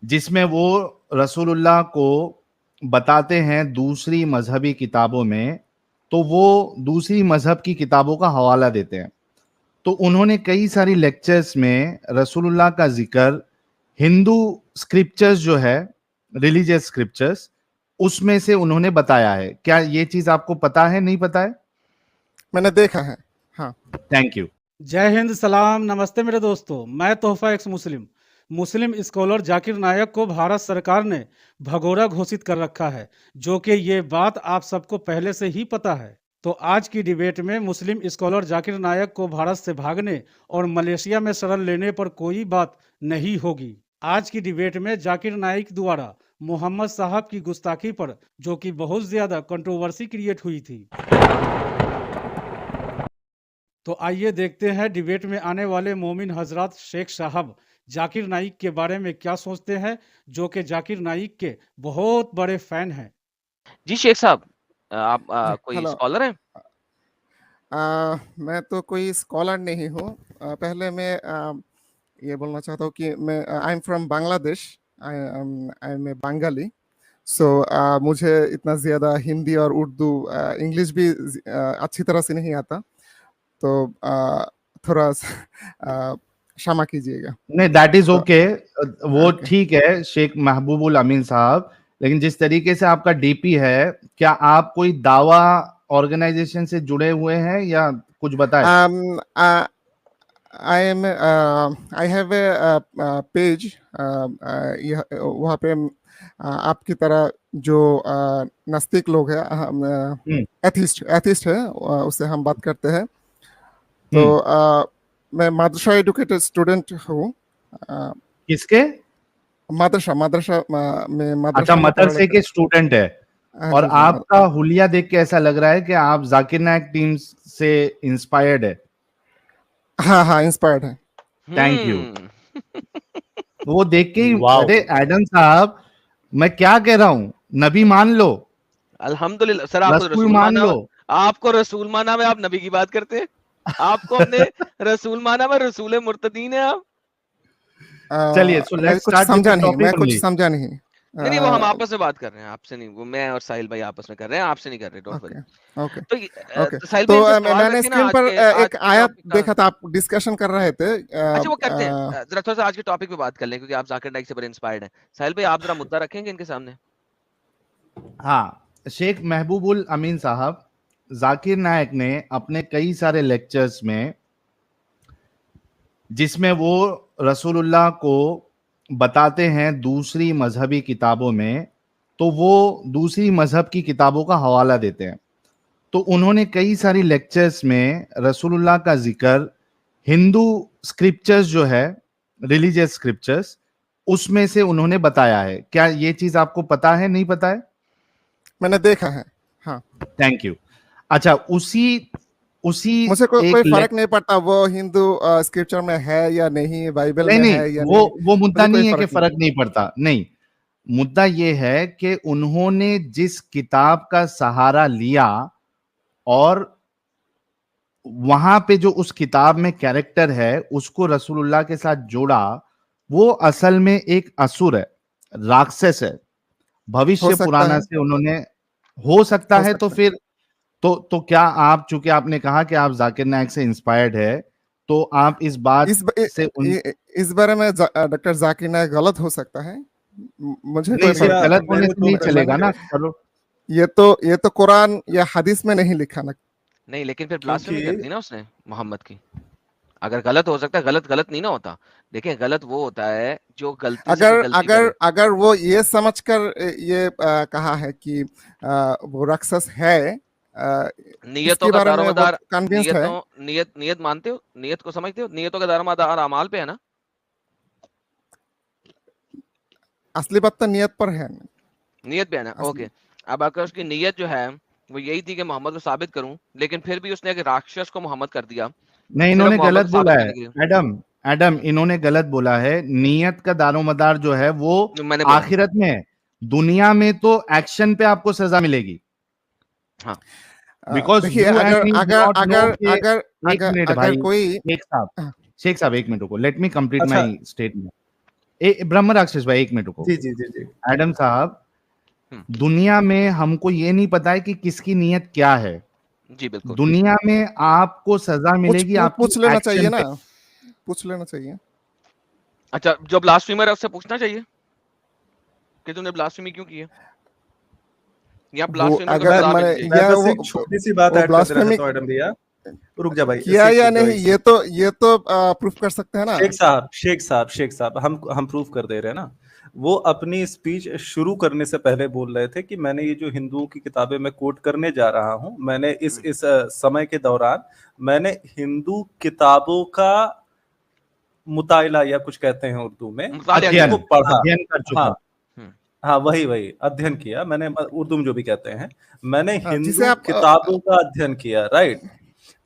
जिसमें वो रसूलुल्लाह को बताते हैं दूसरी मजहबी किताबों में, तो वो दूसरी मजहब की किताबों का हवाला देते हैं। तो उन्होंने कई सारी लेक्चर्स में रसूलुल्लाह का जिक्र हिंदू स्क्रिप्चर्स जो है, रिलीजियस स्क्रिप्चर्स, उसमें से उन्होंने बताया है। क्या ये चीज आपको पता है, नहीं पता है? मैंने देखा है। हाँ, थैंक यू। जय हिंद, सलाम, नमस्ते मेरे दोस्तों। मैं तोहफा एक्स मुस्लिम स्कॉलर जाकिर नायक को भारत सरकार ने भगोड़ा घोषित कर रखा है, जो कि ये बात आप सबको पहले से ही पता है। तो आज की डिबेट में मुस्लिम स्कॉलर जाकिर नायक को भारत से भागने और मलेशिया में शरण लेने पर कोई बात नहीं होगी। आज की डिबेट में जाकिर नाइक द्वारा मोहम्मद साहब की गुस्ताखी पर, जो कि बहुत ज्यादा कंट्रोवर्सी क्रिएट हुई थी। तो आइए देखते हैं डिबेट में आने वाले मोमिन हजरत शेख साहब जाकिर नाइक के बारे में क्या सोचते हैं, जो कि जाकिर नाइक के बहुत बड़े फैन हैं। जी शेख साहब, आप कोई हेलो। स्कॉलर हैं? मैं तो कोई स्कॉलर नहीं हूँ। पहले मैं ये बोलना चाहता हूँ कि मैं I am from Bangladesh. I am a Bengali. So मुझे इतना ज़्यादा हिंदी और उर्दू इंग्लिश भी अच्छी तरह से नहीं आता, तो थोड़ा क्षमा कीजिएगा। नहीं, दैट इज तो ओके। वो ओके। ठीक है शेख महबूबुल अमीन साहब, लेकिन जिस तरीके से आपका डीपी है, क्या आप कोई दावा ऑर्गेनाइजेशन से जुड़े हुए हैं या कुछ बताएं? I have a page. वहाँ पे आपकी तरह जो नास्तिक लोग हैं, एथिस्ट है, उससे हम बात करते हैं। तो मैं मदरसा एडुकेटेड स्टूडेंट हूँ। किसके? मदरसा में अच्छा, में मदरसे के स्टूडेंट है। हाँ और जी जी। आपका हुलिया देख के ऐसा लग रहा है कि आप जाकिर नायक टीम से इंस्पायर्ड है। हाँ हाँ, इंस्पायर्ड है। Thank you. वो देख के ही, अरे एडम साहब, मैं क्या कह रहा हूँ, नबी मान लो, अल्हम्दुलिल्लाह। सर आपको रसूल रसूल मान माना, लो। आपको रसूल माना में आप नबी की बात करते हैं। आपको हमने रसूल माना में रसूल मुर्तदीन है आप। चलिए, सो मैं लेट्स कुछ स्टार्ट विद समझा द नहीं, टॉपिक ओनली। नहीं वो हम आपस में बात कर रहे हैं, आपसे नहीं। वो मैं और साहिल भाई आपस में कर रहे हैं, आपसे नहीं कर रहे। Don't worry. Okay okay. तो साहिल तो भाई इनसे सवाल मैंने रखें ना स्क्रीन आज पर के आज एक के आयत टॉपिक का। देखा था, आप डिस्कशन कर रहे थे। अच्छा वो करते हैं, जरा थोड़ा सा आज के टॉपिक पे बात कर लें, क्योंकि आप जाकिर नाइक से बड़े इंस्पायर्ड हैं। साहिल भाई आप जरा मुद्दा रखेंगे इनके सामने। हाँ, शेख महबूबुल अमीन साहब, जाकिर नायक ने अपने कई सारे लेक्चर्स में, जिसमें वो रसूलुल्लाह को बताते हैं दूसरी मजहबी किताबों में, तो वो दूसरी मजहब की किताबों का हवाला देते हैं। तो उन्होंने कई सारी लेक्चर्स में रसूलुल्लाह का जिक्र हिंदू स्क्रिप्चर्स जो है, रिलीजियस स्क्रिप्चर्स, उसमें से उन्होंने बताया है। क्या ये चीज आपको पता है, नहीं पता है? मैंने देखा है। हाँ, थैंक यू। अच्छा, उसी मुझे कोई एक फर्क नहीं पड़ता वो हिंदू स्क्रिप्चर में है या नहीं, बाइबल नहीं में नहीं, है या वो नहीं। वो मुद्दा मुझे कोई नहीं है कि फर्क फर्क नहीं पड़ता, नहीं। मुद्दा ये है कि उन्होंने जिस किताब का सहारा लिया और वहां पे जो उस किताब में कैरेक्टर है उसको रसूलुल्लाह के साथ जोड़ा, वो असल में एक असुर है, राक्षस है। हो भविष्य सकता पुराना है। से उन्होंने, हो सकता हो है। तो सकता है। फिर तो क्या आप, चूंकि आपने कहा कि आप जाकिर नायक से इंस्पायर्ड है, तो आप इस बात से उन, इस बारे में डॉक्टर जाकिर नायक गलत हो सकता है। मुझे नहीं, कोई सिर्फ फर्क गलत नहीं होने से नहीं पड़ता। चलेगा ना। चलो, ये तो कुरान या हदीस में नहीं लिखा ना। नहीं लेकिन फिर ब्लास्फेमी कर दी ना उसने मोहम्मद की। अगर गलत हो सकता है, गलत नहीं ना होता। देखिए गलत वो होता है जो गलती से कोई गलती करे। अगर वो ये समझकर ये कहा है कि वो राक्षस है, नियतों इसके का बारे में वो दारोमदार, कन्विंस्ड है। नियत मानते हो? नियत को समझते हो? नियतों का दारोमदार अमाल पे है ना। असली बात तो नियत पर है। नियत पे है ना, ओके। अब अगर उसकी नियत जो है वो यही थी कि मोहम्मद को साबित करूं, लेकिन फिर भी उसने एक राक्षस को मोहम्मद कर दिया। नहीं, सिर्फ इन्होंने मोहम्मद गलत को बोला साबित है। करने के लिए। एडम, इन्होंने गलत बोला है। नियत का दारोमदार जो है वो मैंने बोला आखिरत में है। दुनिया में तो एक्शन पे आपको सजा मिलेगी। हाँ, बिकॉज देखिए, यू एंड अगर मी डू अगर नॉट नो अगर कि, अगर एक अगर मिनट अगर भाई, कोई शेख साहब, एक मिनट रुको, लेट मी कंप्लीट अच्छा। My statement. ब्रह्म राक्षस भाई, 1 मिनट रुको। जी जी जी जी। एडम साहब, दुनिया में हमको ये नहीं पता है कि किसकी नीयत क्या है। जी बिल्कुल। दुनिया में आपको सजा मिलेगी आपकी पूछ लेना चाहिए एक्शन ना, पे। पूछ लेना चाहिए। अच्छा, जो ब्लास्फेमर है उससे पूछना चाहिए कि तूने ब्लास्फेमी क्यों की है, या वो ब्लास्फेमर को अगर सजा मैंने मिलनी चाहिए। मैं या बस एक छोटी सी बात वो ऐड कर देना ब्लास्फेमी चाहता हूँ एडम भैया, रुक जा भाई। किया शेख या रुक जाओ नहीं, एक ये तो प्रूफ कर सकते हैं ना। शेख साहब हम प्रूफ कर दे रहे हैं ना। वो अपनी स्पीच शुरू करने से पहले बोल रहे थे कि मैंने ये जो हिंदुओं की किताबें मैं कोट करने जा रहा हूं, मैंने इस समय के दौरान मैंने हिंदू किताबों का मुतायला या कुछ कहते हैं उर्दू में, अध्ययन पढ़ा, अध्ययन कर चुका। हाँ वही अध्ययन किया मैंने, उर्दू में जो भी कहते हैं, मैंने जिसे हिंदू आप किताबों का अध्ययन किया, राइट।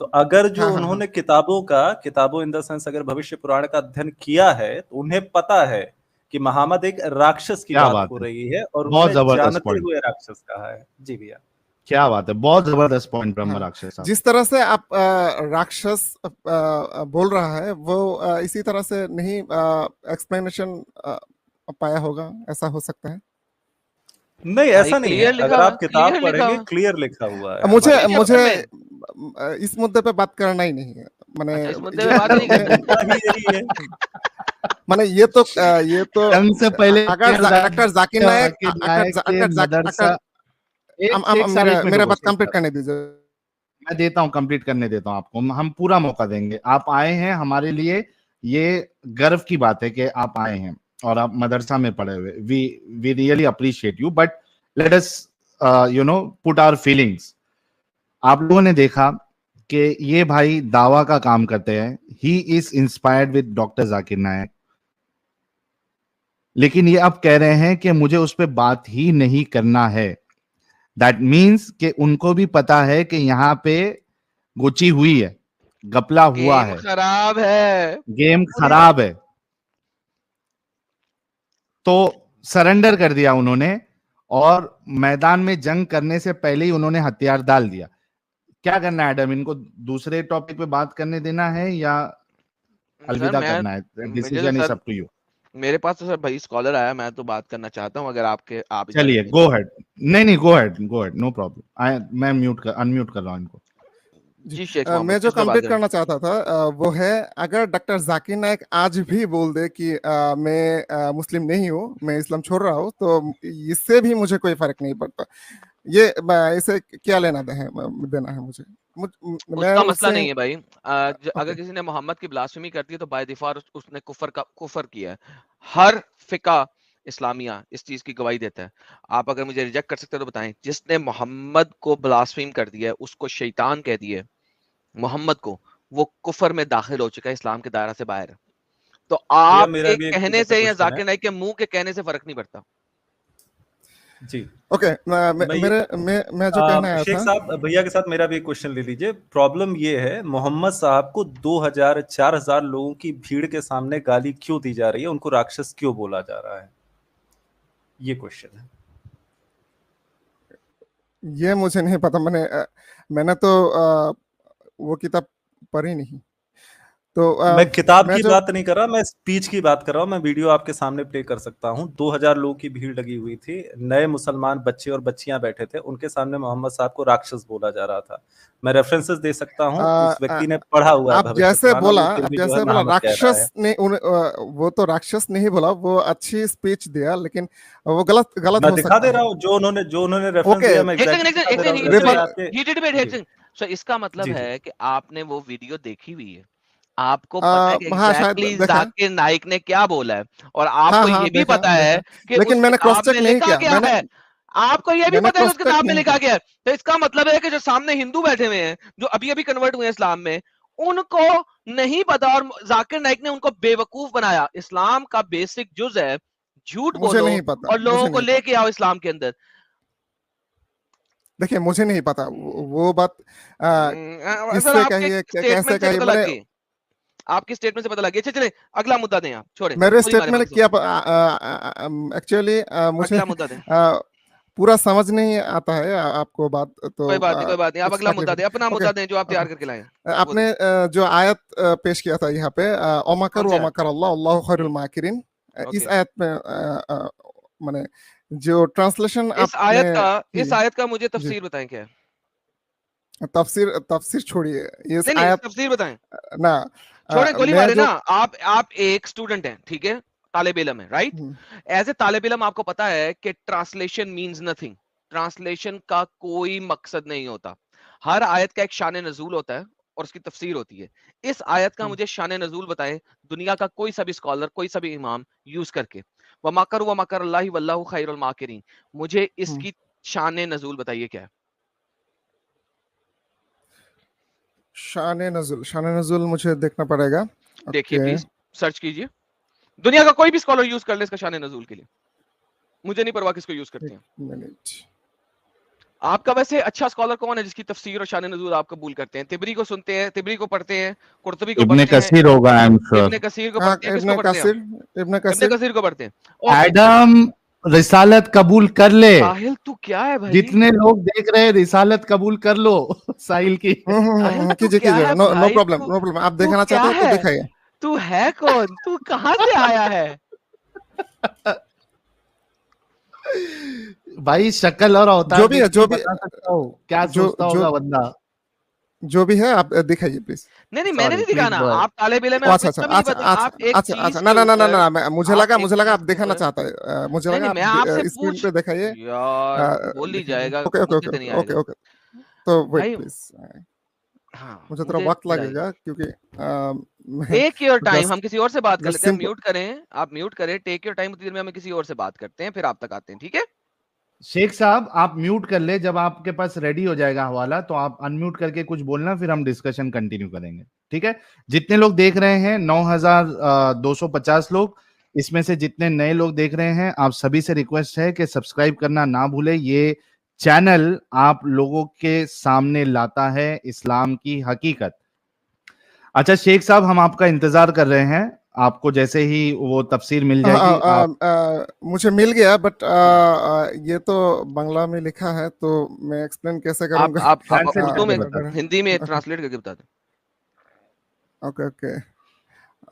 तो अगर जो हाँ, हाँ, उन्होंने किताबों इन द सेंस अगर भविष्य पुराण का अध्ययन किया है, तो उन्हें पता है कि मुहम्मद एक राक्षस की क्या बात बात हो है, रही है और बहुत उन्होंने जबरदस्त जानते पॉइंट, हुए राक्षस कहा है। जी भैया, क्या बात है, बहुत जबरदस्त पॉइंट ब्रह्म हाँ। राक्षस साहब। जिस तरह से आप राक्षस बोल रहा है, वो इसी तरह से नहीं एक्सप्लेनेशन पाया होगा, ऐसा हो सकता है। नहीं ऐसा नहीं है, अगर आप किताब क्लियर लिखा पढ़ेंगे हुआ। क्लियर लिखा हुआ है। मुझे इस मुद्दे पे बात करना ही नहीं है। अच्छा, इस मुद्दे पे बात नहीं करना यही है। माने ये तो जन्म से पहले अगर डॉक्टर जाकिर नायक मदरसा, मेरा बात कंप्लीट करने दीजिए। मैं देता हूं, कंप्लीट करने देता हूं आपको, हम पूरा मौका देंगे। आप आए हैं, हमारे लिए ये गर्व की बात है कि आप आए हैं और आप मदरसा में पढ़े हुए। We really appreciate you, but let us put our feelings. आप लोगों ने देखा कि ये भाई दावा का काम करते हैं, he is inspired with doctor Zakir Naik, लेकिन ये अब कह रहे हैं कि मुझे उस पर बात ही नहीं करना है। दैट मीन्स कि उनको भी पता है कि यहाँ पे गुची हुई है, गपला हुआ है, खराब है, गेम खराब है। तो सरेंडर कर दिया उन्होंने, और मैदान में जंग करने से पहले ही उन्होंने हथियार डाल दिया। क्या करना है एडम, इनको दूसरे टॉपिक पे बात करने देना है या अलविदा करना है? Decision is up to you. मेरे पास तो सर भाई स्कॉलर आया, मैं तो बात करना चाहता हूं, अगर आप चलिए गो हेड। नहीं गो हेड, नो प्रॉब्लम। मैं अनम्यूट कर रहा हूं इनको। जी शेख मैं जो कंप्लीट करना चाहता था वो है, अगर डॉक्टर जाकिर नायक आज भी बोल दे कि मैं मुस्लिम नहीं हूँ, मैं इस्लाम छोड़ रहा हूँ, तो इससे भी मुझे कोई फर्क नहीं पड़ता। ये इसे क्या देना है मुझे उसका मसला नहीं है भाई। अगर किसी ने मोहम्मद की ब्लास्फेमी कर दी है तो बाय डिफॉल्ट उसने कुफर किया है। हर फिका इस्लामिया इस चीज की गवाही देता है। आप अगर मुझे रिजेक्ट कर सकते हो तो बताएं, जिसने मोहम्मद को ब्लास्फेम कर दिया है, उसको शैतान कह दिए मोहम्मद को, वो कुफर में दाखिल हो चुका है, इस्लाम के दायरा से बाहर है। तो आप के कहने से या जाकिर नाइक के मुंह के कहने से फर्क नहीं पड़ता। जी ओके, मैं जो कहना आया शेख साहब भैया के साथ मेरा भी एक क्वेश्चन ले लीजिए। प्रॉब्लम ये है, मोहम्मद साहब को 2000-4000 लोगों की भीड़ के सामने गाली क्यों दी जा रही है, उनको राक्षस क्यों बोला जा रहा है, ये क्वेश्चन है। ये मुझे नहीं पता, मैंने तो वो किताब पढ़ी नहीं। तो मैं किताब की बात नहीं कर रहा, मैं स्पीच की बात कर रहा हूँ। मैं वीडियो आपके सामने प्ले कर सकता हूँ। 2000 लोगों की भीड़ लगी हुई थी, नए मुसलमान बच्चे और बच्चियां बैठे थे, उनके सामने मोहम्मद साहब को राक्षस बोला जा रहा था। मैं रेफरेंसेस दे सकता हूँ, उस व्यक्ति ने पढ़ा हुआ है। आप जैसे बोला राक्षस ने, वो तो राक्षस नहीं बोला, वो अच्छी स्पीच दिया, लेकिन वो गलत मैं दिखा दे रहा हूँ जो उन्होंने रेफरेंस दिया। मैं इसका मतलब है कि आपने वो वीडियो देखी हुई है, आपको पता है कि एग्जैक्टली जाकिर नाइक ने क्या बोला है, और आपको ये भी पता है कि लेकिन मैंने क्रॉस चेक नहीं किया। आपको ये भी पता है उस किताब में लिखा गया है। तो इसका मतलब है कि जो सामने हिंदू बैठे हुए हैं, जो अभी अभी कन्वर्ट हुए हैं इस्लाम में, उनको नहीं पता, और जाकिर नाइक ने उनको बेवकूफ बनाया। इस्लाम का बेसिक जुज है झूठ बोलो और लोगों को लेके आओ इस्लाम के अंदर। देखिए मुझे नहीं पता वो बात किससे कहिए, कैसे कहिए, आपकी स्टेटमेंट से पता लग गया। चलिए अगला मुद्दा दें, आप छोड़े। मेरे स्टेटमेंट क्या, एक्चुअली मुझे पूरा समझ नहीं आता है आपको बात, तो कोई बात नहीं, आप अगला मुद्दा दें, अपना मुद्दा दें जो आप तैयार करके लाए। आपने जो आयत पेश किया था यहाँ पे, अल्लाहु खैरुल माकिरीन, इस आयत में माने जो ट्रांसलेशन इस आयत का मुझे तफसीर बताएं क्या है? तफसीर छोड़िए, ये नहीं आयत तफसीर बताएं ना, छोड़े गोली मैं मारे जो ना। आप एक स्टूडेंट हैं, ठीक है, तालिब इल्म है, राइट? एज ए तालिब इल्म आपको पता है कि ट्रांसलेशन मींस नथिंग। ट्रांसलेशन का कोई मकसद नहीं होता। हर आयत का एक शान नजूल होता है और उसकी तफसीर होती है। इस आयत का मुझे शान नजूल बताएं, दुनिया का कोई सा भी स्कॉलर, कोई सा भी इमाम यूज करके। व मकर अल्लाह वल्लाहु खैरुल माकिरीन। मुझे इसकी शान नजूल बताइए क्या है? शान नजुल मुझे देखना पड़ेगा। देखिए प्लीज, सर्च कीजिए। दुनिया का कोई भी स्कॉलर यूज कर ले इसका शान नजूल के लिए, मुझे नहीं परवाह किसको यूज करते हैं। मिनट, आपका वैसे अच्छा स्कॉलर कौन है जिसकी तफसीर और शान नजूल आप कबूल करते हैं? तिबरी को सुनते हैं, तिबरी को पढ़ते हैं, कुर्तुबी को इब्ने पढ़ते हैं, कसीर होगा, आई एम श्योर। इब्ने कसीर को पढ़ते हैं। किसको पढ़ते हैं? इब्ने इब्ने कसीर को पढ़ते हैं। ओके, एडम रिसालत कबूल कर ले। साहिल तू क्या है भाई? जितने लोग देख रहे हैं रिसालत कबूल कर लो साहिल की। साहिल तू कीजिए क्या कीजिए, है नो भाई? प्रॉब्लम, आप तू दिखाना क्या चाहते हो तो है? दिखाइए। तू है कौन? तू कहां से आया है? भाई शक्ल और अवतार जो भी है, देख के जो भी बता सकता हूँ क्या जो सोचता जो होगा बंदा। जो भी है आप दिखाइए प्लीज। नहीं मैंने सॉरी, नहीं प्लीज दिखाना। Go ahead. आप तालिब इल्म में, ओ आपको अच्छा इतना भी नहीं पता। आप एक चीज ना के ना ना ना ऊपर, ना, मुझे आप लगा एक मुझे लगा चीज आप के दिखाना ऊपर, चाहता है, मुझे नहीं लगा मैं आपसे आप स्क्रीन पूछ पे दिखाइए। यार, बोल ही दिखाइए। जाएगा, ओके ओके मुझे ओके तो नहीं ओके आएगा ओके, तो वेट भाई। प्लीज, हाँ, मुझे थोड़ा मुझे वक्त बताइए। लगेगा क्योंकि मैं टेक योर टाइम, हम जस्ट किसी और से बात कर जस्ट लेते हैं। सिंपल। म्यूट करें, आप म्यूट करें, टेक योर टाइम। उतनी देर में हम किसी और से बात करते हैं, फिर आप तक आते हैं, ठीक है? शेख साहब आप म्यूट कर ले, जब आपके पास रेडी हो जाएगा हवाला तो आप अनम्यूट करके कुछ बोलना, फिर हम डिस्कशन कंटिन्यू करेंगे, ठीक है? जितने लोग देख रहे हैं 9250 लोग, इसमें से जितने नए लोग देख रहे हैं आप सभी से रिक्वेस्ट है कि सब्सक्राइब करना ना भूले। ये चैनल आप लोगों के सामने लाता है इस्लाम की हकीकत। अच्छा शेख साहब, हम आपका इंतजार कर रहे हैं, आपको जैसे ही वो तफसीर मिल जाएगी आप। मुझे मिल गया, बट ये तो बांग्ला में लिखा है, तो मैं एक्सप्लेन कैसे करूंगा? आप ट्रांसलेट उर्दू में, करके बता। हिंदी में ट्रांसलेट करके बता दें। ओके ओके,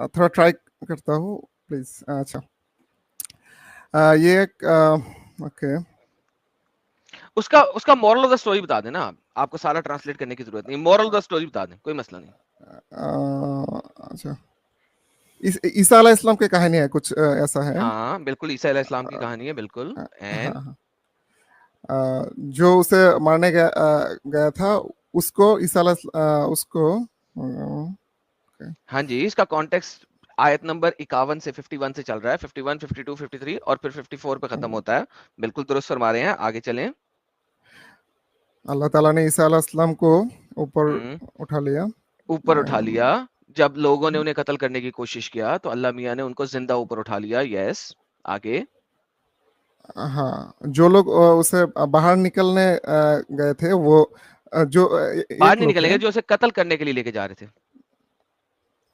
थोड़ा ट्राई करता हूँ प्लीज। अच्छा, ये ओके, उसका उसका मॉरल ऑफ द स्टोरी बता दें ना। आपको सारा ट्रांसलेट करने की जरूरत नहीं, मॉरल ऑफ द स्टोरी बता दें, कोई मसला नहीं। अच्छा, ईसा अलैहि इस्लाम की कहानी है कुछ ऐसा है? हाँ बिल्कुल, ईसा अलैहि इस्लाम की कहानी है, बिल्कुल। एंड जो उसे मारने गया था, उसको ईसा उसको हाँ जी, इसका कॉन्टेक्स्ट आयत नंबर 51 से 51 से चल रहा है, 51, 52, 53 और फिर 54 पे खत्म होता है। बिल्कुल दुरुस्त फरमा रहे हैं, आगे चलें। अल्लाह ताला ने ईसा अलैहि इस्लाम को ऊपर उठा लिया, ऊपर उठा लिया। जब लोगों ने उन्हें कत्ल करने की कोशिश किया तो अल्लाह मियां ने उनको जिंदा ऊपर उठा लिया। यस, आगे। हाँ, जो लोग उसे बाहर निकलने गए थे, वो जो बाहर नहीं निकलेंगे, जो उसे कत्ल करने के लिए लेके जा रहे थे।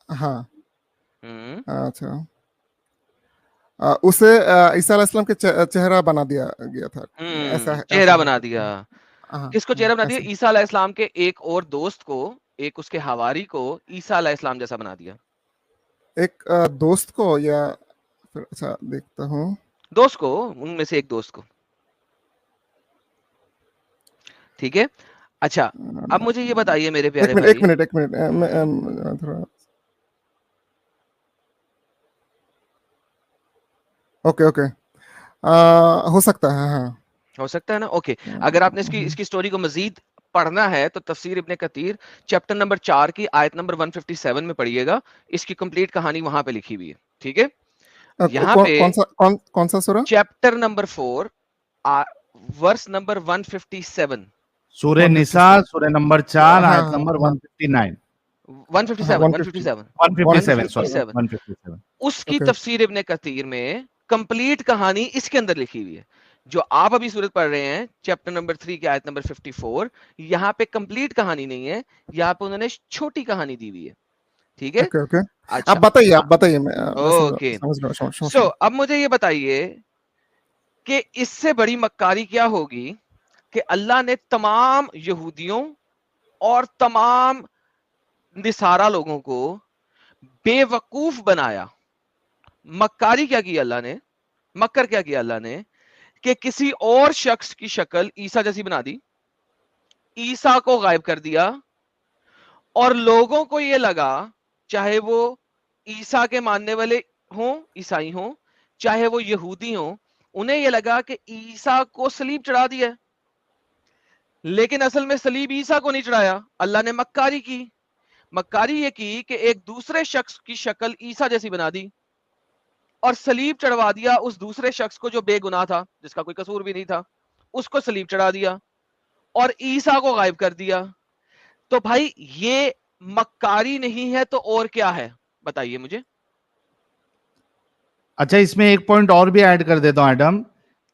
हाँ, अच्छा, उसे ईसा अलैहि इस्लाम के चेहरा बना दिया गया था, ऐसा चेहरा बना दिया। हाँ, किसको चेहरा बना दिया? ऐसा। ईसा अलैहि इस्लाम के एक और दोस्त को, एक उसके हवारी को ईसा अलैहि इस्लाम जैसा बना दिया। एक दोस्त को, या फिर अच्छा देखता हूँ, दोस्त को, उनमें से एक दोस्त को, ठीक है? अच्छा, अब मुझे ये बताइए मेरे प्यारे भाई। एक मिनट मैं थोड़ा, ओके ओके, हो सकता है, हाँ हो सकता है ना? ओके, अगर आपने इसकी स्टोरी को मजीद पढ़ना है तो तफसीर इब्ने कतीर चैप्टर नंबर 4 की आयत नंबर 157 में पढ़िएगा। इसकी कंप्लीट कहानी वहां पे लिखी हुई है, ठीक है? यहाँ पे कौन सा सूरा? चैप्टर नंबर 4 वर्स नंबर 157, सूरह निसा, सूरह नंबर 4, आयत नंबर 159, 157 उसकी Okay. तफसीर इब्ने कतीर में कंप्लीट कहानी इसके अंदर लिखी हुई है। जो आप अभी सूरत पढ़ रहे हैं चैप्टर नंबर 3 की आयत नंबर 54, यहाँ पे कंप्लीट कहानी नहीं है, यहाँ पे उन्होंने छोटी कहानी दी हुई है, ठीक है? ओके ओके, अच्छा, आप बताइए, मैं ओके। समझ रहा सो अब मुझे ये बताइए कि इससे बड़ी मक्कारी क्या होगी कि अल्लाह ने तमाम यहूदियों और तमाम निसारा लोगों को बेवकूफ बनाया मक्कारी क्या किया अल्लाह ने, मक्कर क्या किया अल्लाह ने कि किसी और शख्स की शक्ल ईसा जैसी बना दी, ईसा को गायब कर दिया, और लोगों को यह लगा, चाहे वो ईसा के मानने वाले हों, ईसाई हों, चाहे वो यहूदी हों, उन्हें यह लगा कि ईसा को सलीब चढ़ा दिया, लेकिन असल में सलीब ईसा को नहीं चढ़ाया, अल्लाह ने मक्कारी की। मक्कारी ये की कि एक दूसरे शख्स की शक्ल ईसा जैसी बना दी और सलीब चढ़वा दिया उस दूसरे शख्स को जो बेगुनाह था, जिसका कोई कसूर भी नहीं था, उसको सलीब चढ़ा दिया और ईसा को गायब कर दिया। तो भाई ये मक्कारी नहीं है तो और क्या है, बताइए मुझे। अच्छा, इसमें एक पॉइंट और भी ऐड कर देता हूं एडम,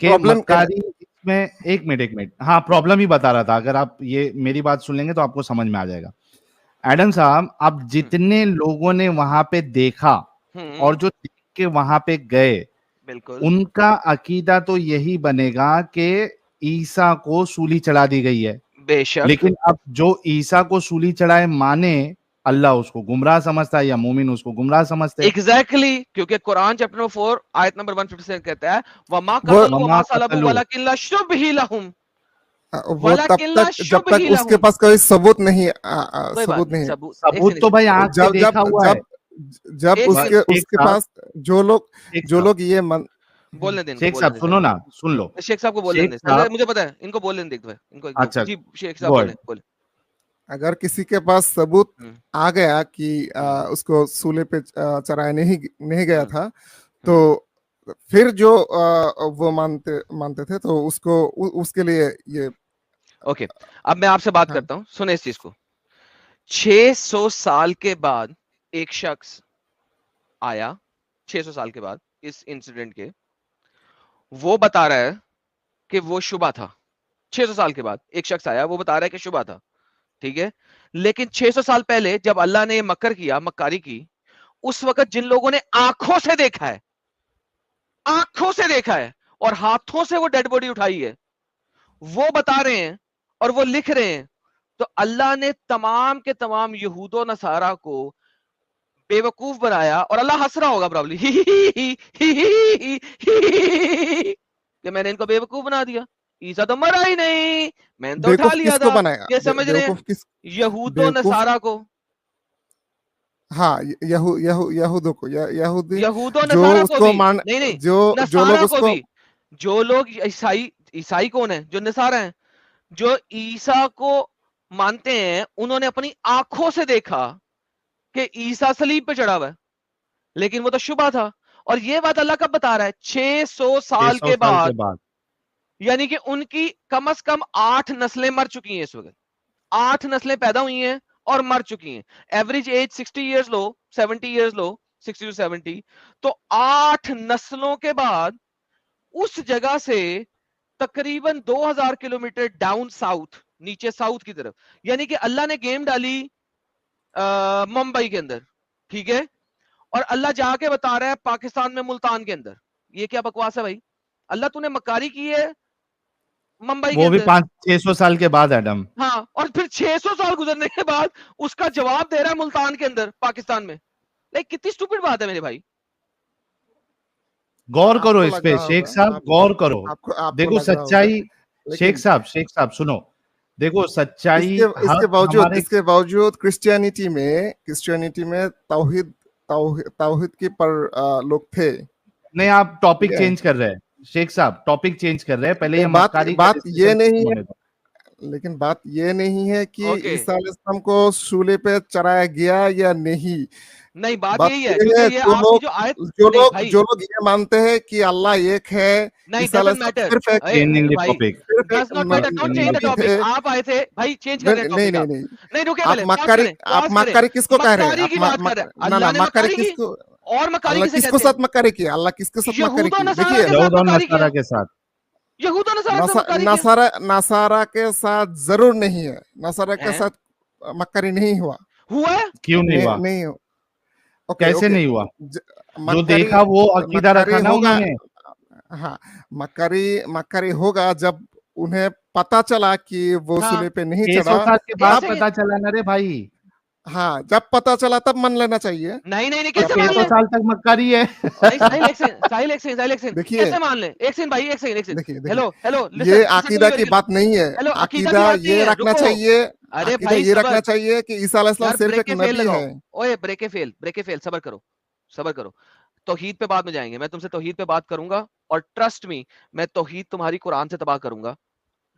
कि प्रॉब्लम मक्कारी इसमें, एक मिनट, हाँ प्रॉब्लम ही बता रहा था, अगर आप ये मेरी बात सुन लेंगे तो आपको समझ में आ जाएगा। एडम साहब, आप जितने लोगों ने वहां पे देखा और जो देख के वहां पे गए, बिल्कुल उनका अकीदा तो यही बनेगा कि ईसा को सूली चढ़ा दी गई है। बेशक, लेकिन अब जो ईसा को सूली चढ़ाए माने, अल्लाह उसको गुमराह समझता है या मोमिन उसको गुमराह समझते हैं। एग्जैक्टली, क्योंकि कुरान चैप्टर नंबर 4 आयत नंबर 157 कहता है वमा वो- कतलू वमा सलबू वलाकिन ला शुबही लहुम, वो तब तक जब तक उसके पास कोई सबूत नहीं सबूत नहीं है। सबूत तो भाई आंख से जब देखा जब हुआ है। जब एक उसके शेख उसके साहब, पास जो लोग ये बोलने दें, शेख साहब सुनो ना, सुन लो। शेख साहब को बोलने शेख दें, साहब, मुझे पता है, इनको बोलने दें, इनको अच्छा, जी शेख साहब go बोले ahead. बोले। अगर किसी के पास सबूत आ गया कि उसको सूले पे चढ़ाया नहीं गया था, तो फिर जो वो मानते थे, तो उसको उसके लिए ये ओके, अब मैं आपसे बात करता हूं, सुने इस चीज को। 600 साल के बाद एक शख्स आया, 600 साल के बाद इस इंसिडेंट के, वो बता रहा है कि वो शुबा था। 600 साल के बाद एक शख्स आया, वो बता रहा है कि शुबा था, ठीक है। लेकिन 600 साल पहले जब अल्लाह ने मक्कर किया, मक्कारी की, उस वक्त जिन लोगों ने आंखों से देखा है, आंखों से देखा है और हाथों से वो डेड बॉडी उठाई है, वो बता रहे हैं और वो लिख रहे हैं, तो अल्लाह ने तमाम के तमाम यहूदो नसारा को बेवकूफ बनाया, और अल्लाह हंस रहा होगा प्रॉब्ली कि मैंने इनको बेवकूफ बना दिया, ईसा तो मरा ही नहीं, मैंने तो उठा बेवकूफ लिया किसको था। बनाया? ये समझ रहे हैं, यहूदो नसारा को, हाँ, यहूदों को, यहूदी यहूदो जो नसारा को उसको भी, मान, नहीं जो लोग नसारा को उसको, भी, जो लोग ईसाई कौन है, जो नसारा है, जो ईसा को मानते हैं, उन्होंने अपनी आंखों से देखा कि ईसा सलीब पे चढ़ा हुआ है, लेकिन वो तो शुबा था। और ये बात अल्लाह कब बता रहा है? 600 साल के बाद, यानी कि उनकी कम से कम 8 नस्लें मर चुकी हैं इस वक्त, 8 नस्लें पैदा हुई हैं और मर चुकी हैं। Average age 60 years low, 70 years low, 60 to 70, तो 8 नस्लों के बाद उस जगह से तकरीबन 2000 किलोमीटर डाउन साउथ, नीचे साउथ की तरफ, यानी कि अल्लाह ने गेम डाली मुंबई के अंदर, ठीक है, और अल्लाह जाके बता रहा है पाकिस्तान में मुल्तान के अंदर। ये क्या बकवास है भाई? अल्लाह तूने मक्कारी की है मुंबई के वो भी अंदर, 500-600 साल के बाद एडम। हाँ, और फिर 600 साल गुजरने के बाद उसका जवाब दे रहा है मुल्तान के अंदर पाकिस्तान में। लाइक कितनी स्टूपिड बात है मेरे भाई। गौर करो इस पे शेख साहब, गौर करो। देखो सच्चाई, शेख साहब सुनो, देखो सच्चाई, इसके बावजूद क्रिश्चियनिटी में तौहीद के पर लोग थे। नहीं, आप टॉपिक चेंज कर रहे हैं शेख साहब, टॉपिक चेंज कर रहे हैं। पहले ये बात ये नहीं है, लेकिन बात ये नहीं है कि ईसा अलैहिस्सलाम को सूले पे चढ़ाया गया या नहीं। नहीं, बात यही है, क्योंकि ये आपकी जो आयत, जो लोग ये मानते हैं कि अल्लाह एक है, ईसा अलैहिस्सलाम सिर्फ एक, changing the topic, does not matter, don't change the topic. आप आए थे भाई, चेंज कर रहे हैं टॉपिक। नहीं रुके, आप मक्कारी किसको कह रहे हैं? अल्लाह ने मक्कारी किसको, और मक्कारी किसको साथ मक्कारी किया? अल्लाह किसके साथ मक्कारी की? देखिए, नसारा के साथ, नसारा के साथ जरूर नहीं है, नसारा के साथ मक्कारी नहीं हुआ। क्यों नहीं हुआ? नहीं हो, कैसे नहीं हुआ? जो देखा वो अकीदा रखा ना उन्होंने। हाँ, मक्कारी होगा जब उन्हें पता चला कि वो सूले पे नहीं चढ़ा। 600 साल के बाद पता चला ना रे भाई। हाँ, जब पता चला तब मान लेना चाहिए। नहीं नहीं नहीं, तो कैसे मान 600 ले? साल तक मक्कारी है। नहीं, साहिल एक सेकंड, साहिल एक सेकंड, साहिल एक सेकंड, देखिए कैसे मान ले? एक सेकंड भाई, एक सेकंड, एक सेकंड। देखिए हेलो हेलो, ये लिसन लिसन टू अकीदा मी की वेरी बात नहीं है। हेलो, अकीदा की अकीदा बात नहीं ये है, रखना रुको। चाहिए, अरे अकीदा भाई ये रखना सबर चाहिए कि ईसा अलैहिस्सलाम यार, सिर्फ ब्रेक एक के फेल नबी लगाओ। है। ओए ब्रेक के फेल, सबर करो, सबर करो। तौहीद पे बाद में जाएंगे, मैं तुमसे तौहीद पे बात करूंगा, और ट्रस्ट मी, मैं तौहीद तुम्हारी कुरान से तबाह करूंगा।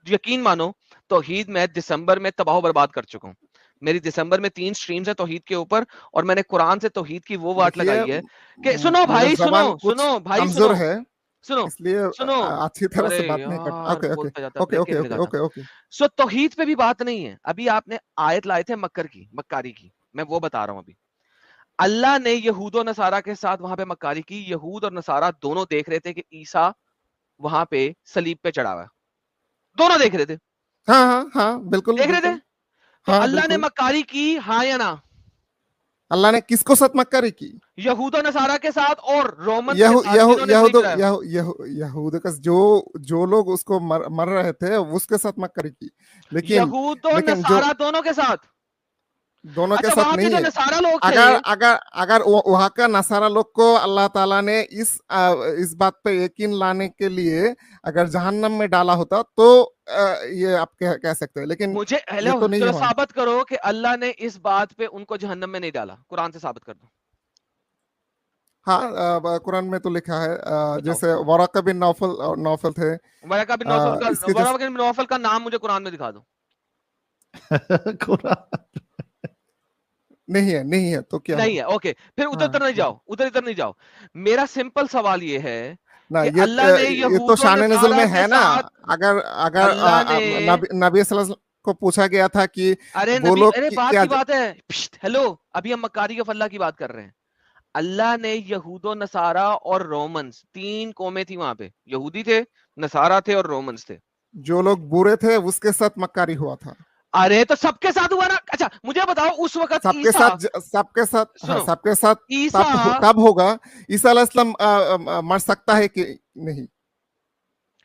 यकीन मानो, तौहीद मैं दिसंबर में तबाह बर्बाद कर चुका हूँ। मेरी दिसंबर में 3 स्ट्रीम्स है तौहीद के ऊपर, और मैंने कुरान से तौहीद की वो वाट देखिए लगाई है कि सुनो मेरा भाई, सुनो जबान कुछ सुनो भाई, कमजोर सुनो है, सुनो इसलिए सुनो। अच्छी तरह अरे से बात नहीं कर। यार, ओके ओके बोलता जाता, ओके ब्रेक ओके कैसे ओके लगाता? Okay okay. सो तौहीद पे भी बात नहीं है। अभी आपने आयत लाए थे मक्कारी की, मैं वो बता रहा हूं। अभी अल्लाह ने यहूद और नसारा के साथ वहां पे मक्कारी की। यहूद और नसारा दोनों देख रहे थे कि ईसा वहां पे सलीब पे चढ़ा हुआ है, दोनों देख रहे थे, हाँ हाँ हाँ, बिल्कुल देख रहे थे। बिल्कुल। तो हाँ अल्लाह ने बिल्कुल। मक्कारी की, हाँ या ना? अल्लाह ने किसको साथ मक्कारी की? यहूद और नसारा के साथ और रोमन्स के यहू साथ, यहू जिन्होंने सलीब यहूद चढ़ाया। यहू यहू यहूद का जो लोग उसको मर रहे थे उसके साथ मक्कारी की, लेकिन यहूद और लेकिन जो नसारा दोनों के साथ। दोनों के अच्छा, साथ वहां के नहीं जो है। नसारा लोग थे, अगर अगर अगर वहां का नसारा लोग को अल्लाह ताला ने इस बात पे यकीन लाने के लिए अगर जहन्नम में डाला होता तो ये आप कह सकते हैं, लेकिन मुझे ये हेलो तो नहीं चलो हुआ। साबित करो कि अल्लाह ने इस बात पे उनको जहन्नम में नहीं डाला, कुरान से साबित कर दो। हाँ, कुरान में तो लिखा है, बताओ। जैसे वराका बिन नौफल नौफल थे, वराका बिन नौफल का, इसके जैसे वराका बिन नौफल का नाम मुझे कुरान में दिखा दो। नहीं है तो क्या नहीं हुआ? है, ओके, फिर उधर हाँ उधर नहीं हाँ। जाओ, उधर इधर नहीं जाओ। मेरा सिंपल सवाल ये है ना कि अल्लाह ने ये तो यहूद और शान नजुल नसारा में के है ना। साथ, अगर अगर अल्लाह ने, नबी सल्लल्लाहु अलैहि वसल्लम को पूछा गया था कि अरे वो नबी, लोग अरे बात क्या की बात है, हेलो, अभी हम मक्कारी के फल्ला की बात कर रहे हैं। अल्लाह ने यहूदो नसारा और रोमन्स, 3 कौमें थी वहां पे, यहूदी थे, नसारा थे और रोमन्स थे। जो लोग बुरे थे उसके साथ मक्कारी हुआ था। अरे तो सबके साथ हुआ ना। अच्छा मुझे बताओ, उस वक्त सबके ईसा, साथ सबके साथ, हाँ सुनो, सबके साथ ईसा, तब होगा। ईसा अलैहिस्सलाम मर सकता है कि नहीं?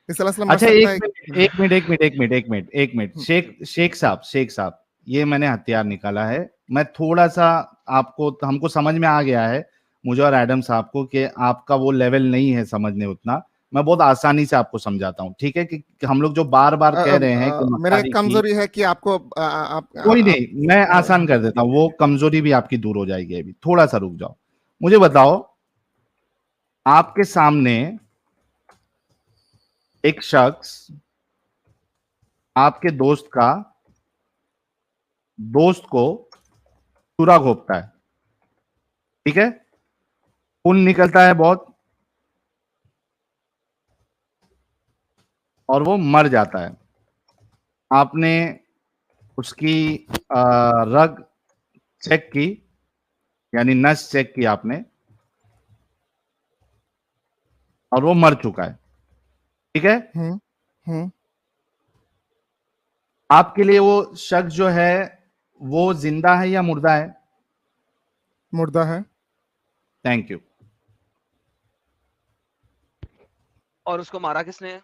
ईसा अलैहिस्सलाम मर अच्छा, सकता एक है कि मिनट एक मिनट एक मिनट एक मिनट एक मिनट एक मिनट, नहीं? शेख साहब, ये मैंने हथियार निकाला है। मैं थोड़ा सा आपको, हमको समझ में आ गया है, मुझे और एडम साहब को, कि आपका वो लेवल नहीं है समझने उतना। मैं बहुत आसानी से आपको समझाता हूँ, ठीक है? कि हम लोग जो बार बार कह रहे हैं कि मेरा मक्कारी की, कमजोरी है कि आपको कोई नहीं, मैं आसान कर देता हूँ, वो कमजोरी भी आपकी दूर हो जाएगी। अभी थोड़ा सा रुक जाओ, मुझे बताओ, आपके सामने एक शख्स आपके दोस्त को चूरा घोंपता है, ठीक है? खून निकलता है बहुत, और वो मर जाता है। आपने उसकी रग चेक की, यानी नस चेक की आपने, और वो मर चुका है, ठीक है? हम्म। आपके लिए वो शख्स जो है वो जिंदा है या मुर्दा है? मुर्दा है। Thank you. और उसको मारा किसने है?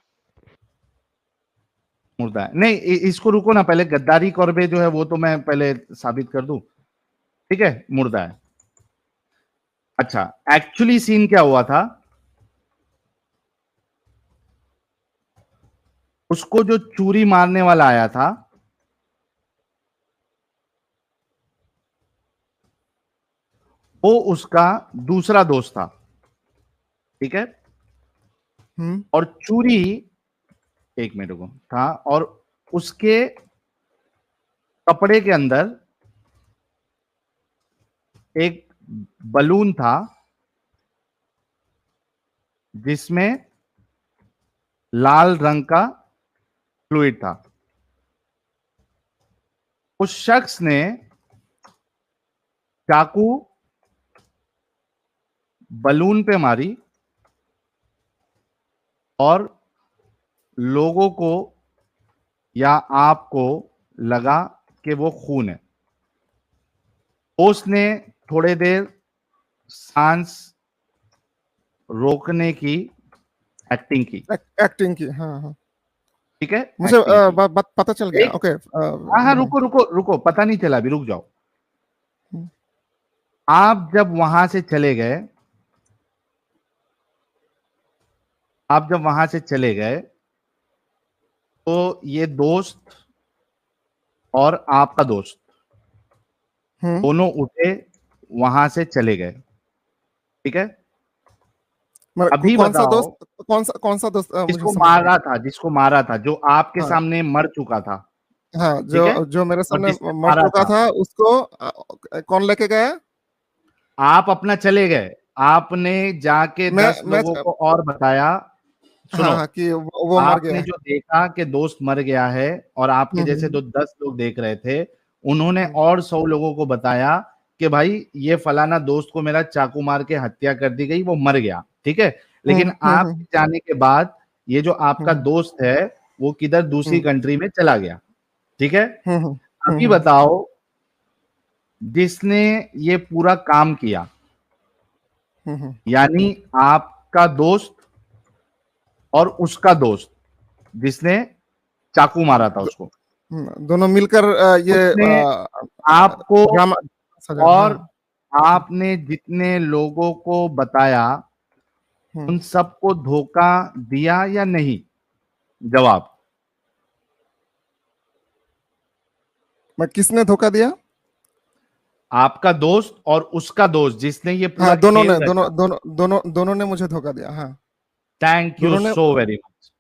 मुर्दा है। नहीं, इसको रुको ना, पहले गद्दारी कौरबे जो है वो तो मैं पहले साबित कर दूं, ठीक है? मुर्दा है। अच्छा, एक्चुअली सीन क्या हुआ था? उसको जो चूरी मारने वाला आया था, वो उसका दूसरा दोस्त था, ठीक है? और चूरी, एक मिनट को था, और उसके कपड़े के अंदर एक बलून था जिसमें लाल रंग का फ्लूइड था। उस शख्स ने चाकू बलून पे मारी, और लोगों को या आपको लगा कि वो खून है। उसने थोड़े देर सांस रोकने की एक्टिंग की, हाँ हाँ, ठीक है? मुझे एक्टिंग की। पता चल गया। एक, ओके। हाँ हाँ, रुको रुको रुको, पता नहीं चला, अभी रुक जाओ। आप जब वहां से चले गए, तो ये दोस्त और आपका दोस्त दोनों उठे, वहां से चले गए, ठीक है। अभी कौन सा बताओ, दोस्त, कौन सा दोस्त, मुझे जिसको समझ मारा था, जो आपके हाँ सामने मर चुका था, हाँ, ठीक है, जो मेरे और सामने जिसने मर मारा चुका था उसको कौन लेके गया? आप अपना चले गए, आपने जाके मैं 10 लोगों को और बताया। सुनो, हाँ कि वो मर गया आपने है। जो देखा कि दोस्त मर गया है, और आपके जैसे जो 10 लोग देख रहे थे, उन्होंने और 100 लोगों को बताया कि भाई ये फलाना दोस्त को मेरा चाकू मार के हत्या कर दी गई, वो मर गया, ठीक है। लेकिन आपके जाने के बाद ये जो आपका दोस्त है वो किधर दूसरी कंट्री में चला गया, ठीक है। अभी बताओ, जिसने ये पूरा काम किया, यानी आपका दोस्त और उसका दोस्त जिसने चाकू मारा था उसको, दोनों मिलकर ये उसने आपको ड्रामा सजा। और आपने जितने लोगों को बताया उन सबको धोखा दिया या नहीं? जवाब। मैं किसने धोखा दिया? आपका दोस्त और उसका दोस्त जिसने ये पूरा हाँ, दोनों खेल ने रचा। दोनों ने मुझे धोखा दिया। हाँ, थैंक यू दोनों ने सो वेरी मच।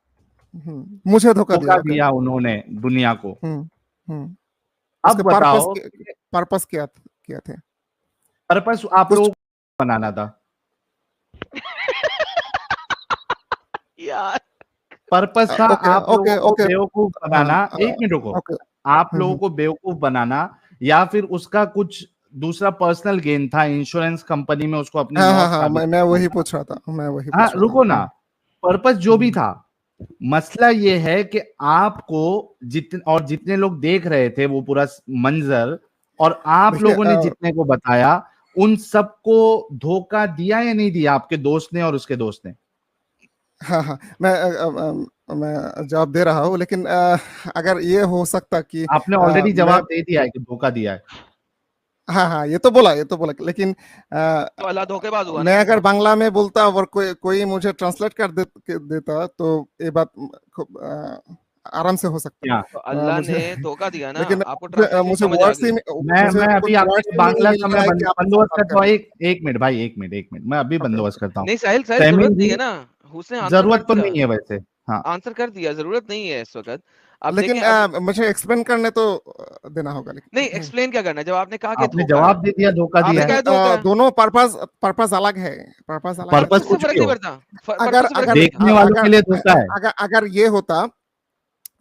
मुझे धोखा धोखा दिया। दिया उन्होंने दुनिया को। अब उसके बताओ, पर्पस क्या थे? पर्पस आप लोगों को बनाना था यार। पर्पस था आप लोगों को बेवकूफ बनाना। एक मिनट रुको, आप लोगों को बेवकूफ बनाना, या फिर उसका कुछ दूसरा पर्सनल गेन था, इंश्योरेंस कंपनी में उसको अपनी मौत साबित। मैं वही पूछ रहा था। हाँ रुको ना, पर्पस जो भी था, मसला ये है कि आपको जितने लोग देख रहे थे वो पूरा मंजर, और आप लोगों ने जितने को बताया, उन सबको धोखा दिया या नहीं दिया आपके दोस्त ने और उसके दोस्त ने? हाँ, मैं जवाब दे रहा हूँ, लेकिन अगर ये हो सकता कि आपने ऑलरेडी जवाब दे दिया है कि धोखा दिया है। हाँ, ये तो बोला, लेकिन तो अल्लाह धोखेबाज हुआ मैं अगर बांग्ला में बोलता और कोई मुझे ट्रांसलेट कर देता तो ये बात आराम से हो सकता है। तो अल्लाह ने धोखा दिया ना, लेकिन आपको मुझे वर्ड्स ही मैं अभी आपके बांग्ला का मैं बंदोबस्त करता हूँ। एक मिनट भाई, एक मिनट मैं अभी बंदोबस्त करता हूँ। नहीं साहिल जरूरत नहीं है ना, उसने जरूरत तो नहीं है वैसे। हाँ, आंसर कर दिया, जरूरत नहीं है इस वक्त। अब लेकिन मुझे एक्सप्लेन करने तो देना होगा। लेकिन नहीं, एक्सप्लेन क्या करना है, जब आपने कहा कि आपने जवाब दे दिया, धोखा दिया है। दोनों पर्पस अलग है। पर्पस कुछ भी हो, अगर देखने वालों के लिए धोखा है। अगर ये होता,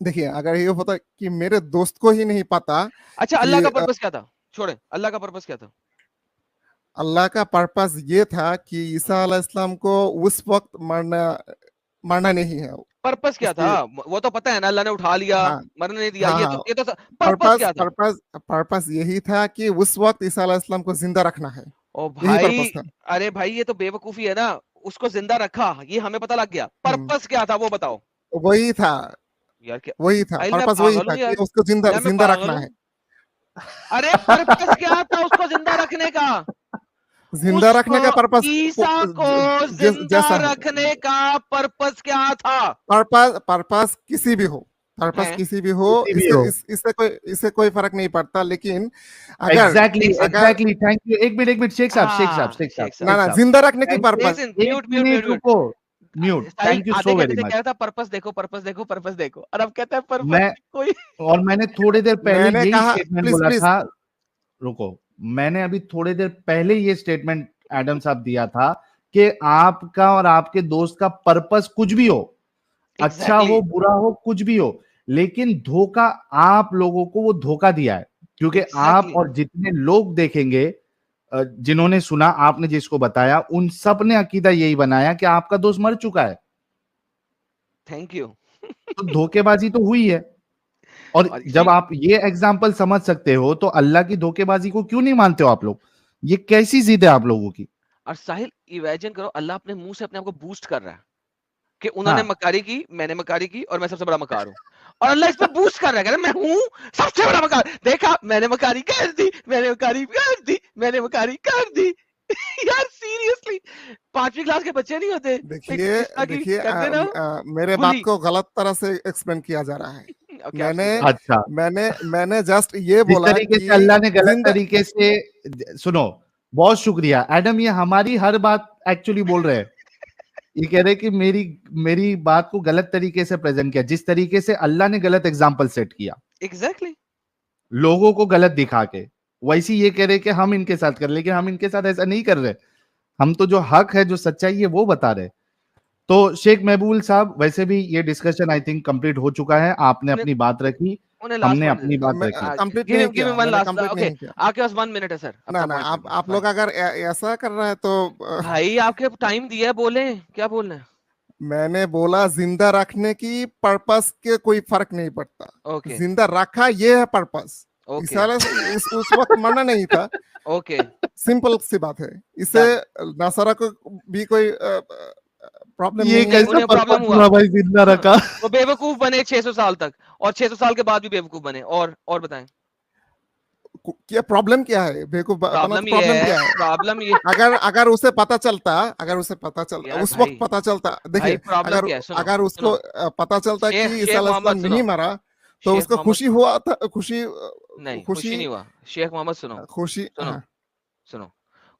देखिए, अगर ये होता कि मेरे दोस्त को ही नहीं पता। अच्छा, अल्लाह का पर्पस क्या था? छोड़े, अल्लाह का पर्पस क्या था? अल्लाह का पर्पस ये था कि ईसा अलैहिस्सलाम को उस वक्त मरना नहीं है। पर्पस क्या था वो तो पता है ना, अल्लाह ने उठा लिया, मरने नहीं दिया। ये तो पर्पस क्या था? पर्पस यही था कि उस वक्त ईसा अलैहिस्सलाम को जिंदा रखना है। ओ भाई, अरे भाई ये तो बेवकूफी है ना, उसको जिंदा रखा, ये हमें पता लग गया। पर्पस क्या था वो बताओ। वही था यार, क्या वही था पर्पस, वही था कि उसको जिंदा रखना है। अरे पर्पस क्या था उसको जिंदा रखने का? जिंदा रखने का पर्पस, ईसा को जिंदा रखने का पर्पस क्या था? पर्पस किसी भी हो, इससे कोई फर्क नहीं पड़ता। लेकिन अगर एग्जैक्टली थैंक यू। एक मिनट शेख साहब ना, जिंदा रखने की purpose. Mute thank you so very much. क्या था? पर्पस देखो, और अब कहता है पर्पस कोई। और मैंने थोड़ी देर पहले यही स्टेटमेंट बोला था। रुको, मैंने अभी थोड़ी देर पहले ये स्टेटमेंट एडम साहब दिया था कि आपका और आपके दोस्त का पर्पस कुछ भी हो, अच्छा हो बुरा हो, कुछ भी हो, लेकिन धोखा आप लोगों को वो धोखा दिया है। क्योंकि आप और जितने लोग देखेंगे, जिन्होंने सुना, आपने जिसको बताया, उन सब ने अकीदा यही बनाया कि आपका दोस्त मर चुका है। Thank you. तो धोखेबाजी तो हुई है। और जब आप ये एग्जाम्पल समझ सकते हो तो अल्लाह की धोखेबाजी को क्यों नहीं मानते हो आप लोग? ये कैसी जिद है आप लोगों की? और साहिल, इमेजिन करो, अल्लाह अपने मुंह से अपने आप को बूस्ट कर रहा है कि उन्होंने मकारी की, मैंने मकारी की, और मैं सबसे बड़ा मकार हूं। और अल्लाह इस पे बूस्ट कर रहा है, मैं हूँ सबसे बड़ा मकार, देखा मैंने मकारी कर दी, मैंने मकारी कर दी, मैंने मकारी कर दी। यार सीरियसली 5वीं क्लास के बच्चे नहीं होते, देखिए इस तरह की देखिए करते ना मेरे बात बुली। को गलत तरह से एक्सप्लेन किया जा रहा है। Okay, आप मैंने सीखो। अच्छा, मैंने जस्ट ये जिस बोला तरीके कि से अल्लाह ने गलत जिंदा तरीके से, सुनो, बहुत शुक्रिया एडम, ये हमारी हर बात एक्चुअली बोल रहे हैं। ये कह रहे हैं कि मेरी मेरी बात को गलत तरीके से प्रेजेंट किया, जिस तरीके से अल्लाह ने गलत एग्जाम्पल सेट किया एग्जैक्टली लोगों को गलत दिखा के, वैसे ये कह रहे कि हम इनके साथ कर, लेकिन हम इनके साथ ऐसा नहीं कर रहे। हम तो जो हक है, जो सच्चाई है, वो बता रहे। तो शेख महबूल साहब, वैसे भी ये डिस्कशन आई थिंक कंप्लीट हो चुका है। आपने उन्हें अपनी बात रखी, उन्हें लास्ट हमने पॉइंट अपनी बात रखी। कंप्लीट गिव नहीं हिम किया, वन मैंने लास्ट, कंप्लीट ओके नहीं किया। आपके पास 1 मिनट है सर, ना अपना ना, पॉइंट आप रखिए। लोग अगर ऐसा कर रहे हैं तो भाई आपके टाइम दिया है, बोले क्या बोलना है। मैंने बोला जिंदा रखने की पर्पस के कोई फर्क नहीं पड़ता, ओके जिंदा रखा ये है पर्पस। ओके उस वक्त मरना नहीं था, ओके सिंपल सी बात है। इससे नसारा को भी कोई प्रॉब्लम ये नहीं है। कैसा उन्हें प्रॉब्लम पर्पस हुआ। हुआ भाई, जिंदा रखा? वो बेवकूफ बने 600 साल तक, और 600 साल के बाद भी बेवकूफ बने। और बताएं क्या प्रॉब्लम क्या है? बेवकूफ बताना, प्रॉब्लम ये प्रॉब्लम है, क्या है? प्रॉब्लम ये अगर उसे पता चलता, यार उस भाई, वक्त पता चलता, भाई देखिए प्रॉब्लम क्या है, सुनो अगर उसको सुनो पता चलता शेख कि शेख ईसा अलैहिस्सलाम मोहम्मद नहीं सुनो, मरा तो शेख उसको मोहम्मद खुशी हुआ था, खुशी नहीं खुशी नहीं हुआ। शेख मोहम्मद सुनो खुशी। सुनो हाँ, सुनो,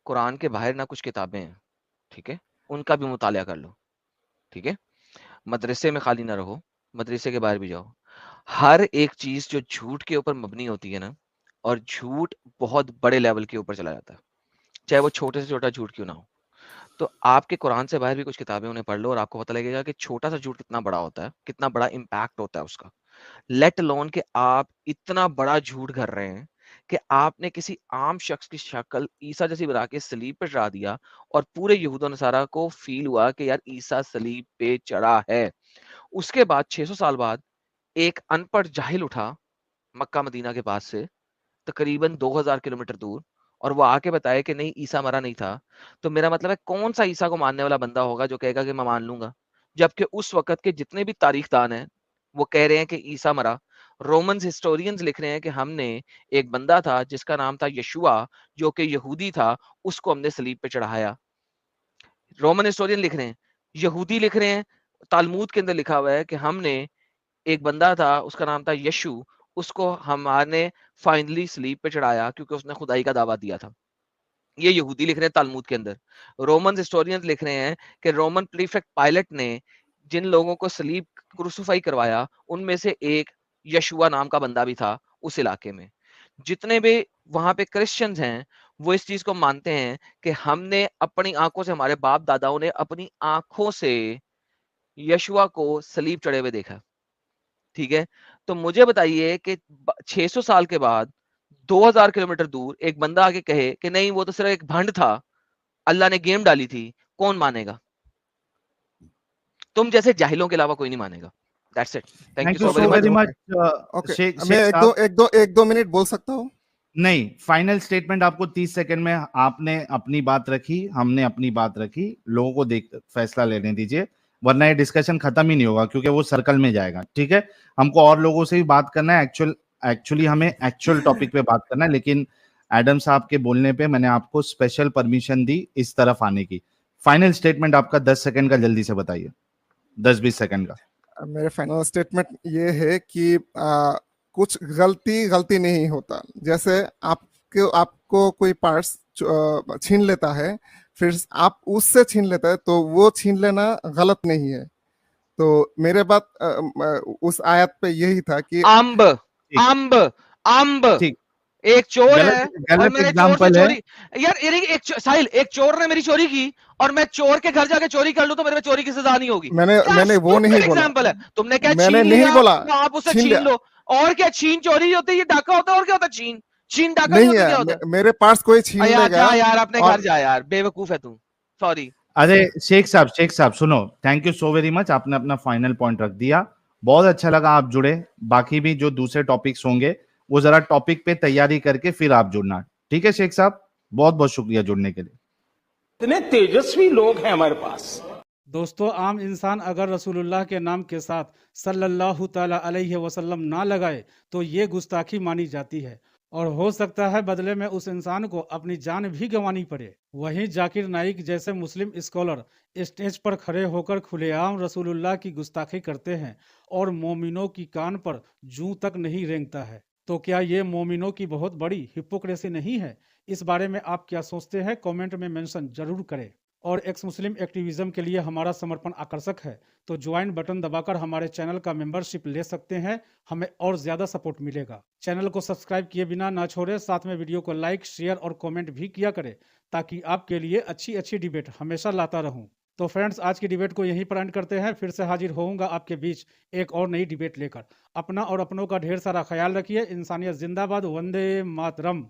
कुरान के बाहर ना कुछ किताबें हैं, ठीक है, उनका भी मुतालिया कर लो, ठीक है। मदरसे में खाली ना रहो, मदरसे के बाहर भी जाओ। हर एक चीज जो झूठ के ऊपर मबनी होती है ना, और झूठ बहुत बड़े लेवल के ऊपर चला जाता है, चाहे वो छोटे से छोटा झूठ क्यों ना हो। तो आपके कुरान से बाहर भी कुछ किताबें उन्हें पढ़ लो, और आपको पता लगेगा कि छोटा सा झूठ कितना बड़ा होता है, कितना बड़ा इम्पैक्ट होता है उसका। लेट अलोन कि आप इतना बड़ा झूठ कर रहे हैं कि आपने किसी आम शख्स की शक्ल ईसा जैसी बना के सलीब पे चढ़ा दिया, और पूरे यहूदा नसारा को फील हुआ कि यार ईसा सलीब पे चढ़ा है। उसके बाद 600 साल बाद एक अनपढ़ जाहिल उठा मक्का मदीना के पास से, तकरीबन 2000 किलोमीटर दूर, और वो आके बताया कि नहीं ईसा मरा नहीं था। तो मेरा मतलब है कौन सा ईसा को मानने वाला बंदा होगा जो कहेगा कि मैं मान लूंगा, जबकि उस वक्त के जितने भी तारीखदान हैं वो कह रहे हैं कि ईसा मरा। रोमन हिस्टोरियंस लिख रहे हैं कि हमने एक बंदा था जिसका नाम था यशुआ, जो कि यहूदी था, उसको हमने सलीब पे चढ़ाया। रोमन हिस्टोरियन लिख रहे हैं, यहूदी लिख रहे हैं, तालमूद के अंदर लिखा हुआ है कि हमने एक बंदा था उसका नाम था यशु, उसको हमारे फाइनली स्लीप पे चढ़ाया क्योंकि उसने खुदाई का दावा दिया था। ये यहूदी लिख रहे हैं तालमूद के अंदर। रोमन हिस्टोरियंस लिख रहे हैं कि रोमन प्रीफेक्ट पायलट ने जिन लोगों को स्लीप क्रूसिफाई करवाया उनमें से एक यशुआ नाम का बंदा भी था उस इलाके में। जितने भी वहां पे क्रिश्चियंस हैं वो इस चीज को मानते हैं कि हमने अपनी आंखों से, हमारे बाप दादाओं ने अपनी आंखों से यशुआ को सलीब चढ़े हुए देखा, ठीक है। तो मुझे बताइए कि 600 साल के बाद 2000 किलोमीटर दूर एक बंदा आके कहे कि नहीं वो तो सिर्फ एक भंड था, अल्लाह ने गेम डाली थी, कौन मानेगा? तुम जैसे जाहिलों के अलावा कोई नहीं मानेगा। That's it, thank you thank you so so very very much. Much okay, Sheikh मैं साहब। एक दो मिनट बोल सकता हूँ? नहीं, फाइनल स्टेटमेंट आपको 30 सेकंड में, आपने अपनी बात रखी, हमने अपनी बात रखी, लोगों को देख फैसला लेने दीजिए, वरना ये डिस्कशन खत्म ही नहीं होगा क्योंकि वो सर्कल में जाएगा, ठीक है। हमको और लोगों से भी बात करना है, एक्चुअली हमें एक्चुअल टॉपिक पे बात करना है, लेकिन एडम साहब के बोलने पे मैंने आपको स्पेशल परमिशन दी इस तरफ आने की। फाइनल स्टेटमेंट आपका 10 सेकंड का, जल्दी से बताइए, 10-20 सेकंड का। मेरे फाइनल स्टेटमेंट ये है कि कुछ गलती नहीं होता। जैसे आपको कोई पार्ट्स छीन लेता है, फिर आप उससे छीन लेता है, तो वो छीन लेना गलत नहीं है। तो मेरे बात उस आयत पे यही था कि अम्ब ठीक अम्ब अम्ब ठीक, एक चोर है और गलत मैंने चोर से एग्जाम्पल है। चोरी, यार साहिल एक चोर ने मेरी चोरी की और मैं चोर के घर जाके चोरी कर लूं तो मेरे में चोरी की सजा नहीं होगी? मैंने वो नहीं बोला, एग्जाम्पल है। तुमने क्या मैंने छीन नहीं लिया बोला तो आप उसे छीन छीन लिया लो। और क्या छीन चोरी होती है? ये डाका होता है और क्या होता है? छीन छीन डाका नहीं नहीं होता, है। क्या होता है? मेरे पास कोई छीन यार लेगा जा यार अपने और घर जा यार, बेवकूफ है तू, सॉरी। अरे शेख साहब सुनो, thank you so very much, आपने अपना फाइनल पॉइंट रख दिया, बहुत अच्छा लगा आप जुड़े। बाकी भी जो दूसरे टॉपिक्स होंगे वो जरा टॉपिक पे तैयारी करके फिर आप जुड़ना, ठीक है शेख साहब? बहुत बहुत शुक्रिया जुड़ने के लिए। इतने तेजस्वी लोग हैं हमारे पास, दोस्तों, आम इंसान अगर रसूलुल्लाह के नाम के साथ सल्लल्लाहु ताला अलैहि वसल्लम ना लगाए तो ये गुस्ताखी मानी जाती है और हो सकता है बदले में उस इंसान को अपनी जान भी गंवानी पड़े। वहीं जाकिर नाइक जैसे मुस्लिम स्कॉलर स्टेज पर खड़े होकर खुलेआम रसूलुल्लाह की गुस्ताखी करते हैं और मोमिनों की कान पर जूं तक नहीं रेंगता है। तो क्या ये मोमिनों की बहुत बड़ी हिपोक्रेसी नहीं है? इस बारे में आप क्या सोचते हैं? कमेंट में मेंशन जरूर करें। और एक्स मुस्लिम एक्टिविज्म के लिए हमारा समर्पण आकर्षक है, तो ज्वाइन बटन दबाकर हमारे चैनल का मेंबरशिप ले सकते हैं, हमें और ज्यादा सपोर्ट मिलेगा। चैनल को सब्सक्राइब किए बिना ना छोड़े, साथ में वीडियो को लाइक, शेयर और कमेंट भी किया करें ताकि आपके लिए अच्छी अच्छी डिबेट हमेशा लाता रहूं। तो फ्रेंड्स, आज की डिबेट को यहीं पर एंड करते हैं। फिर से हाजिर होऊंगा आपके बीच एक और नई डिबेट लेकर। अपना और अपनों का ढेर सारा ख्याल रखिए। इंसानियत जिंदाबाद। वंदे मातरम।